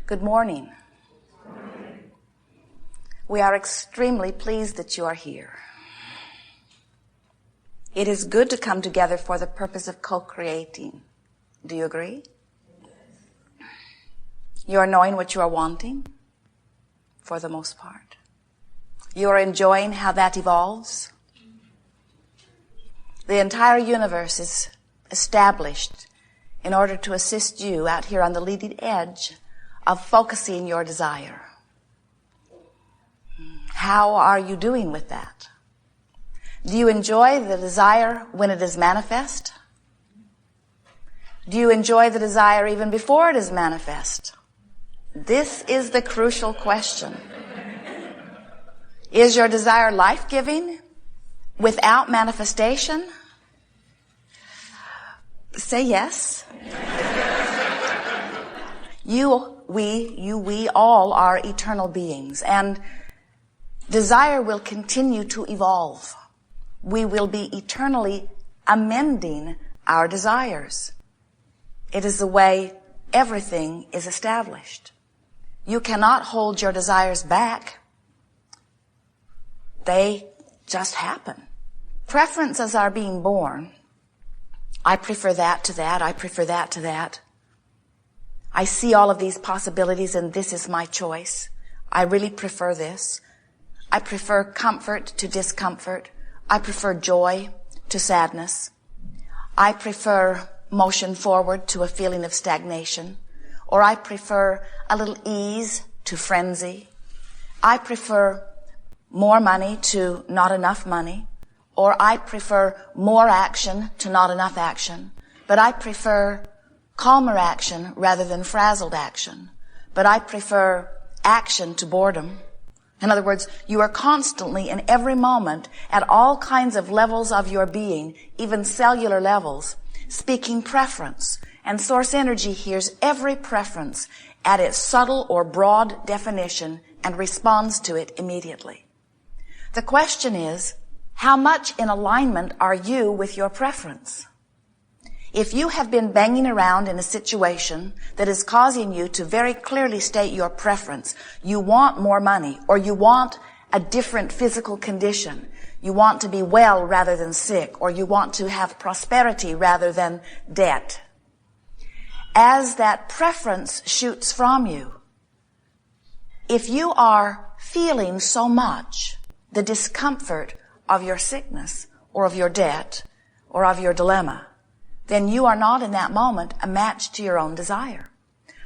Good morning. We are extremely pleased that you are here. It is good to come together for the purpose of co-creating. Do you agree? You are knowing what you are wanting, for the most part. You are enjoying how that evolves. The entire universe is established in order to assist you out here on the leading edge of focusing your desire. How are you doing with that? Do you enjoy the desire when it is manifest? Do you enjoy the desire even before it is manifest? This is the crucial question. Is your desire life-giving without manifestation? Say yes. We all are eternal beings, and desire will continue to evolve. We will be eternally amending our desires. It is the way everything is established. You cannot hold your desires back. They just happen. Preferences are being born. I prefer that to that. I prefer that to that. I see all of these possibilities and this is my choice. I really prefer this. I prefer comfort to discomfort. I prefer joy to sadness. I prefer motion forward to a feeling of stagnation. Or I prefer a little ease to frenzy. I prefer more money to not enough money. Or I prefer more action to not enough action. But I prefer calmer action rather than frazzled action. But I prefer action to boredom. In other words, you are constantly in every moment at all kinds of levels of your being, even cellular levels, speaking preference. And source energy hears every preference at its subtle or broad definition and responds to it immediately. The question is, how much in alignment are you with your preference? If you have been banging around in a situation that is causing you to very clearly state your preference, you want more money, or you want a different physical condition, you want to be well rather than sick, or you want to have prosperity rather than debt. As that preference shoots from you, if you are feeling so much the discomfort of your sickness or of your debt or of your dilemma, then you are not in that moment a match to your own desire.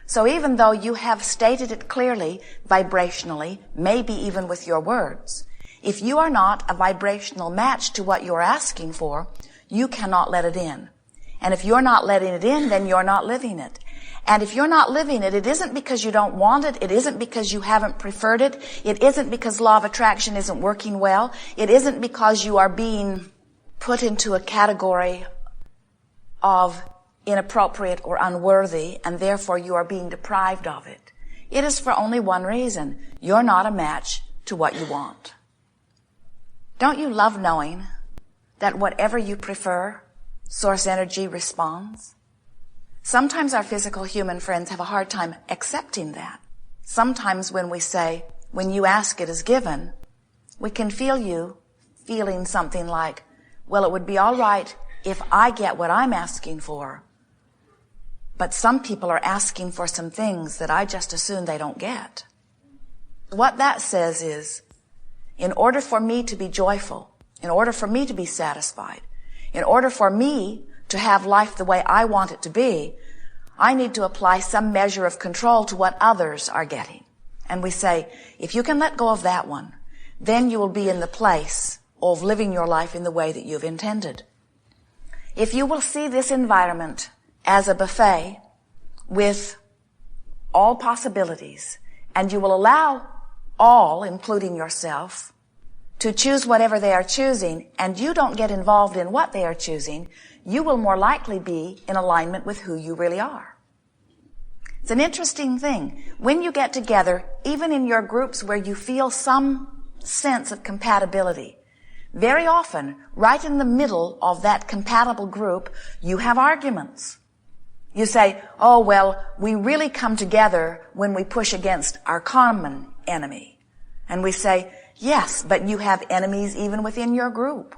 So even though you have stated it clearly, vibrationally, maybe even with your words, if you are not a vibrational match to what you're asking for, you cannot let it in. And if you're not letting it in, then you're not living it. And if you're not living it, it isn't because you don't want it. It isn't because you haven't preferred it. It isn't because law of attraction isn't working well. It isn't because you are being put into a category of inappropriate or unworthy, and therefore you are being deprived of it. It is for only one reason. You're not a match to what you want. Don't you love knowing that whatever you prefer, source energy responds? Sometimes our physical human friends have a hard time accepting that. Sometimes when we say, when you ask it is given, we can feel you feeling something like, well, it would be all right if I get what I'm asking for, but some people are asking for some things that I just assume they don't get. What that says is, in order for me to be joyful, in order for me to be satisfied, in order for me to have life the way I want it to be, I need to apply some measure of control to what others are getting. And we say, if you can let go of that one, then you will be in the place of living your life in the way that you've intended. If you will see this environment as a buffet with all possibilities, and you will allow all, including yourself, to choose whatever they are choosing, and you don't get involved in what they are choosing, you will more likely be in alignment with who you really are. It's an interesting thing. When you get together, even in your groups where you feel some sense of compatibility, very often, right in the middle of that compatible group, you have arguments. You say, oh, well, we really come together when we push against our common enemy. And we say, yes, but you have enemies even within your group.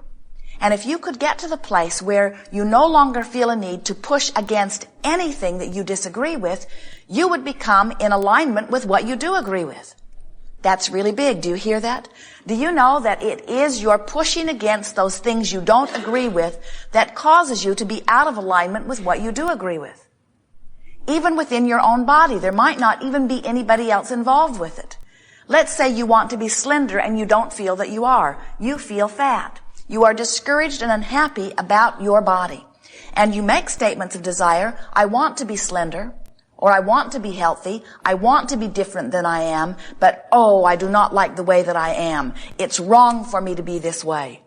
And if you could get to the place where you no longer feel a need to push against anything that you disagree with, you would become in alignment with what you do agree with. That's really big. Do you hear that? Do you know that it is your pushing against those things you don't agree with that causes you to be out of alignment with what you do agree with? Even within your own body, there might not even be anybody else involved with it. Let's say you want to be slender and you don't feel that you are. You feel fat. You are discouraged and unhappy about your body. And you make statements of desire. I want to be slender, or I want to be healthy. I want to be different than I am, but oh, I do not like the way that I am. It's wrong for me to be this way.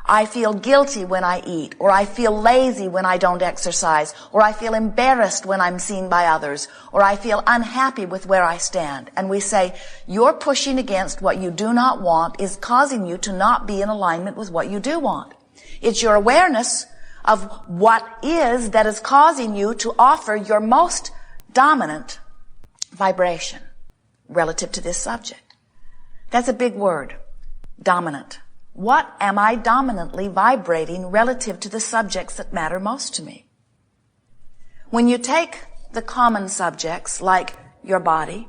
I feel guilty when I eat, or I feel lazy when I don't exercise, or I feel embarrassed when I'm seen by others, or I feel unhappy with where I stand. And we say, your pushing against what you do not want is causing you to not be in alignment with what you do want. It's your awareness of what is that is causing you to offer your most dominant vibration relative to this subject. That's a big word, dominant. What am I dominantly vibrating relative to the subjects that matter most to me? When you take the common subjects like your body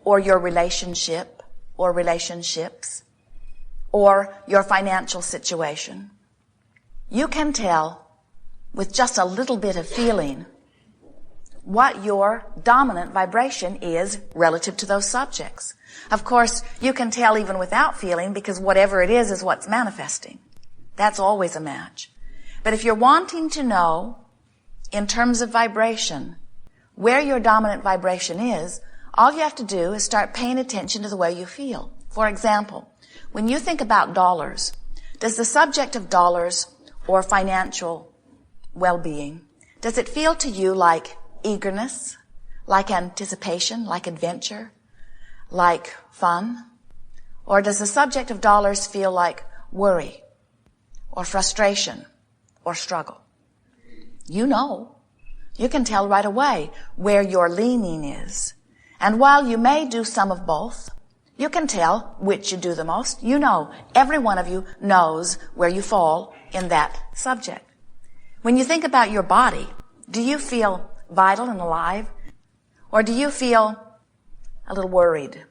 or your relationship or relationships or your financial situation, you can tell with just a little bit of feeling what your dominant vibration is relative to those subjects. Of course, you can tell even without feeling because whatever it is what's manifesting. That's always a match. But if you're wanting to know, in terms of vibration, where your dominant vibration is, all you have to do is start paying attention to the way you feel. For example, when you think about dollars, does the subject of dollars or financial well-being, does it feel to you like eagerness, like anticipation, like adventure, like fun? Or does the subject of dollars feel like worry or frustration or struggle? You know. You can tell right away where your leaning is. And while you may do some of both, you can tell which you do the most. You know, every one of you knows where you fall in that subject. When you think about your body, do you feel vital and alive? Or do you feel a little worried?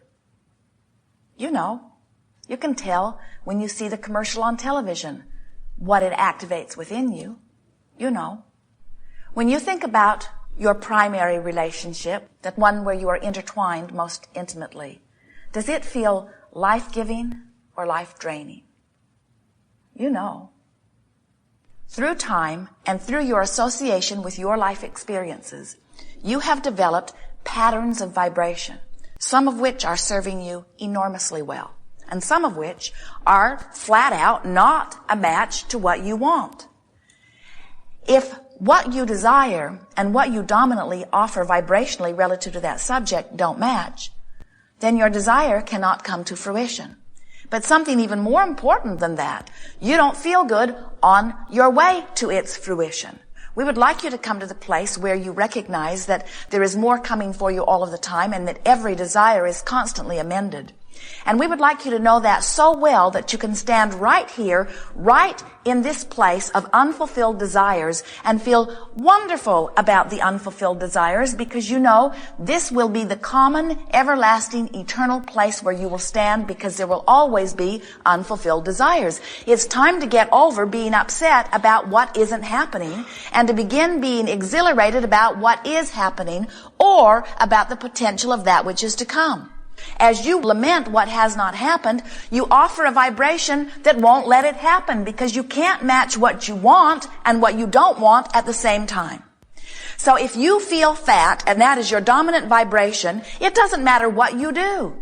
You know. You can tell when you see the commercial on television what it activates within you. You know. When you think about your primary relationship, that one where you are intertwined most intimately, does it feel life-giving or life-draining? You know. Through time and through your association with your life experiences, you have developed patterns of vibration, some of which are serving you enormously well, and some of which are flat out not a match to what you want. If what you desire and what you dominantly offer vibrationally relative to that subject don't match, then your desire cannot come to fruition. But something even more important than that, you don't feel good on your way to its fruition. We would like you to come to the place where you recognize that there is more coming for you all of the time and that every desire is constantly amended. And we would like you to know that so well that you can stand right here, right in this place of unfulfilled desires and feel wonderful about the unfulfilled desires because you know this will be the common, everlasting, eternal place where you will stand because there will always be unfulfilled desires. It's time to get over being upset about what isn't happening and to begin being exhilarated about what is happening or about the potential of that which is to come. As you lament what has not happened, you offer a vibration that won't let it happen because you can't match what you want and what you don't want at the same time. So if you feel fat and that is your dominant vibration, it doesn't matter what you do.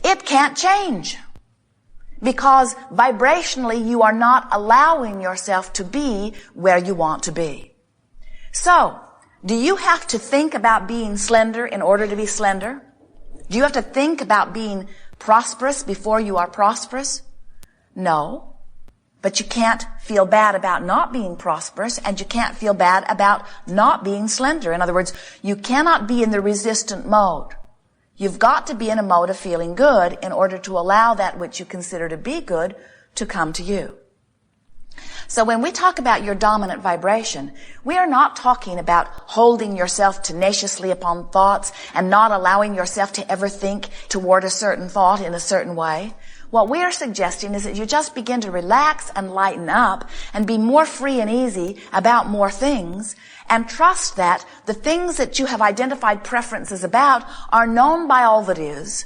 It can't change because vibrationally you are not allowing yourself to be where you want to be. So, do you have to think about being slender in order to be slender? Do you have to think about being prosperous before you are prosperous? No. But you can't feel bad about not being prosperous, and you can't feel bad about not being slender. In other words, you cannot be in the resistant mode. You've got to be in a mode of feeling good in order to allow that which you consider to be good to come to you. So when we talk about your dominant vibration, we are not talking about holding yourself tenaciously upon thoughts and not allowing yourself to ever think toward a certain thought in a certain way. What we are suggesting is that you just begin to relax and lighten up and be more free and easy about more things, and trust that the things that you have identified preferences about are known by all that is,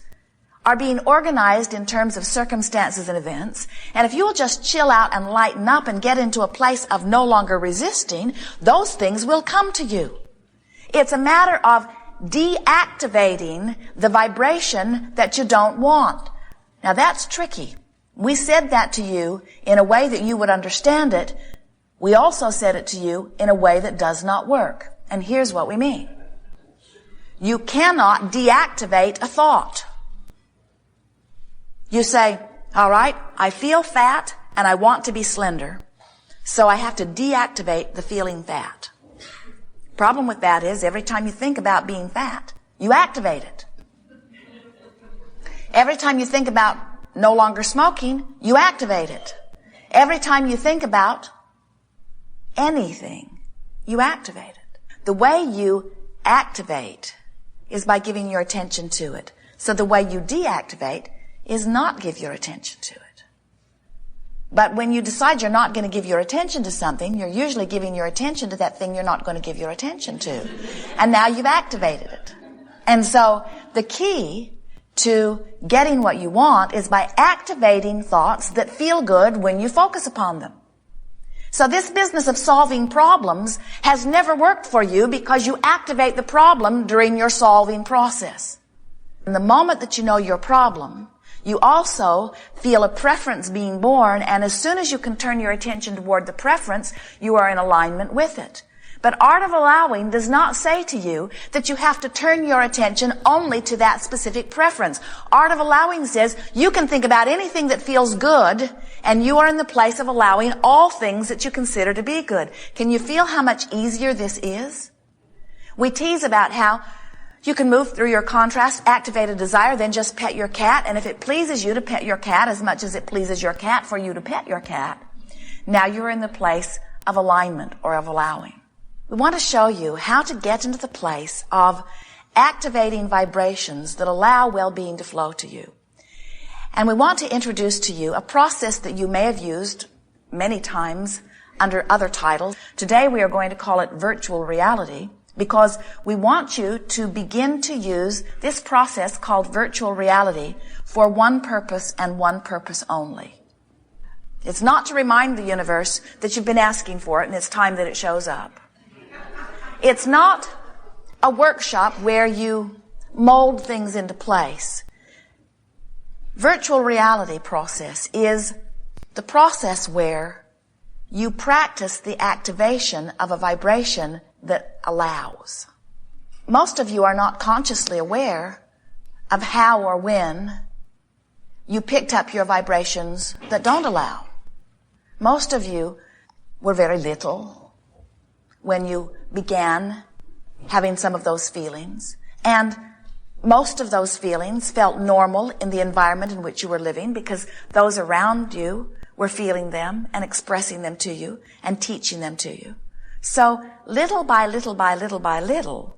are being organized in terms of circumstances and events, and if you will just chill out and lighten up and get into a place of no longer resisting, those things will come to you. It's a matter of deactivating the vibration that you don't want. Now that's tricky. We said that to you in a way that you would understand it. We also said it to you in a way that does not work. And here's what we mean. You cannot deactivate a thought. You say, all right, I feel fat and I want to be slender, so I have to deactivate the feeling fat. Problem with that is every time you think about being fat, you activate it. Every time you think about no longer smoking, you activate it. Every time you think about anything, you activate it. The way you activate is by giving your attention to it. So the way you deactivate is not give your attention to it. But when you decide you're not going to give your attention to something, you're usually giving your attention to that thing you're not going to give your attention to. And now you've activated it. And so the key to getting what you want is by activating thoughts that feel good when you focus upon them. So this business of solving problems has never worked for you because you activate the problem during your solving process. In the moment that you know your problem, you also feel a preference being born, and as soon as you can turn your attention toward the preference, you are in alignment with it. But Art of Allowing does not say to you that you have to turn your attention only to that specific preference. Art of Allowing says you can think about anything that feels good, and you are in the place of allowing all things that you consider to be good. Can you feel how much easier this is? We tease about how you can move through your contrast, activate a desire, then just pet your cat, and if it pleases you to pet your cat as much as it pleases your cat for you to pet your cat, now you're in the place of alignment or of allowing. We want to show you how to get into the place of activating vibrations that allow well-being to flow to you. And we want to introduce to you a process that you may have used many times under other titles. Today we are going to call it virtual reality, because we want you to begin to use this process called virtual reality for one purpose and one purpose only. It's not to remind the universe that you've been asking for it and it's time that it shows up. It's not a workshop where you mold things into place. Virtual reality process is the process where you practice the activation of a vibration that allows. Most of you are not consciously aware of how or when you picked up your vibrations that don't allow. Most of you were very little when you began having some of those feelings, and most of those feelings felt normal in the environment in which you were living because those around you were feeling them and expressing them to you and teaching them to you. So little by little by little by little,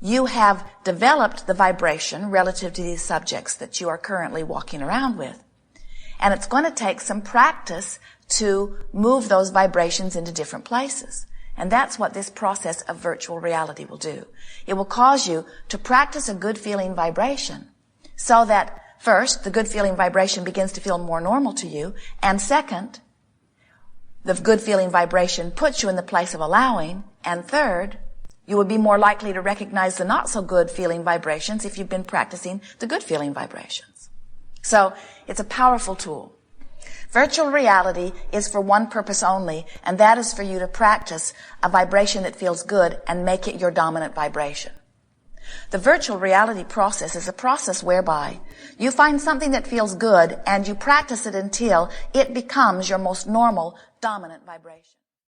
you have developed the vibration relative to these subjects that you are currently walking around with. And it's going to take some practice to move those vibrations into different places. And that's what this process of virtual reality will do. It will cause you to practice a good feeling vibration so that first, the good feeling vibration begins to feel more normal to you, and second, the good feeling vibration puts you in the place of allowing, and third, you will be more likely to recognize the not so good feeling vibrations if you've been practicing the good feeling vibrations. So, it's a powerful tool. Virtual reality is for one purpose only, and that is for you to practice a vibration that feels good and make it your dominant vibration. The virtual reality process is a process whereby you find something that feels good and you practice it until it becomes your most normal, dominant vibration.